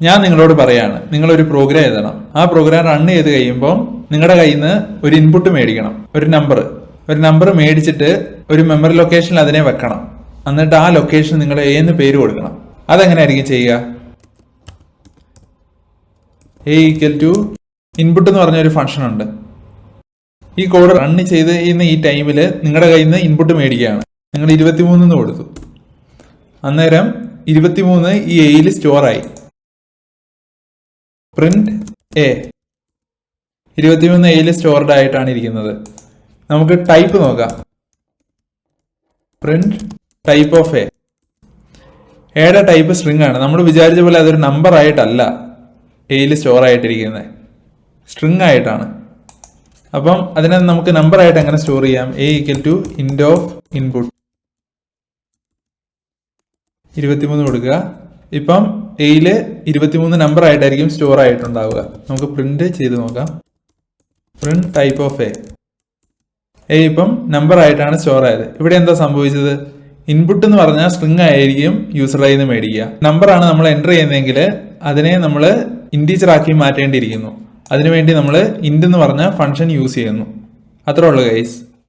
ഞാൻ നിങ്ങളോട് പറയാണ്, നിങ്ങളൊരു പ്രോഗ്രാം എഴുതണം. ആ പ്രോഗ്രാം റൺ ചെയ്ത് കഴിയുമ്പോൾ നിങ്ങളുടെ കയ്യിൽ നിന്ന് ഒരു ഇൻപുട്ട് മേടിക്കണം, ഒരു നമ്പർ മേടിച്ചിട്ട് ഒരു മെമ്മറി ലൊക്കേഷനിൽ അതിനെ വെക്കണം. എന്നിട്ട് ആ ലൊക്കേഷൻ നിങ്ങൾ ഏന്ന് പേര് കൊടുക്കണം. അതെങ്ങനെയായിരിക്കും ചെയ്യുക? എ ഈക്വൽ ടു ഇൻപുട്ട് എന്ന് പറഞ്ഞ ഒരു ഫംഗ്ഷൻ ഉണ്ട്. ഈ കോഡ് റൺ ചെയ്ത് ഈ ടൈമിൽ നിങ്ങളുടെ കയ്യിൽ നിന്ന് ഇൻപുട്ട് മേടിക്കുകയാണ്. നിങ്ങൾ 23 കൊടുത്തു. അന്നേരം 23 ഈ എയിൽ സ്റ്റോറായി. പ്രിന്റ് എ 23 എയിൽ സ്റ്റോർഡ് ആയിട്ടാണ് ഇരിക്കുന്നത്. നമുക്ക് ടൈപ്പ് നോക്കാം. Print type of A. എയുടെ ടൈപ്പ് സ്ട്രിംഗ് ആണ്. നമ്മൾ വിചാരിച്ച പോലെ അതൊരു നമ്പർ ആയിട്ടല്ല എയിൽ സ്റ്റോർ ആയിട്ടിരിക്കുന്നത്, സ്ട്രിംഗ് ആയിട്ടാണ്. അപ്പം അതിനെ നമുക്ക് നമ്പർ ആയിട്ട് എങ്ങനെ സ്റ്റോർ ചെയ്യാം? A equal to int of input 23 കൊടുക്കുക. ഇപ്പം എയില് 23 നമ്പർ ആയിട്ടായിരിക്കും സ്റ്റോർ ആയിട്ടുണ്ടാവുക. നമുക്ക് പ്രിന്റ് ചെയ്ത് നോക്കാം. പ്രിന്റ് ടൈപ്പ് ഓഫ് എ ഇപ്പം നമ്പർ ആയിട്ടാണ് സ്റ്റോർ ആയത്. ഇവിടെ എന്താ സംഭവിച്ചത്? ഇൻപുട്ട് എന്ന് പറഞ്ഞാൽ സ്ട്രിംഗ് ആയിരിക്കും യൂസറിൽ നിന്ന് മേടിക്കുക. നമ്പറാണ് നമ്മൾ എൻ്റർ ചെയ്യുന്നതെങ്കിൽ അതിനെ നമ്മൾ ഇൻറ്റീജർ ആക്കി മാറ്റേണ്ടിയിരിക്കുന്നു. അതിനുവേണ്ടി നമ്മൾ ഇൻറ്റ് എന്ന് പറഞ്ഞ ഫംഗ്ഷൻ യൂസ് ചെയ്യുന്നു. അത്രേ ഉള്ളൂ ഗൈസ്.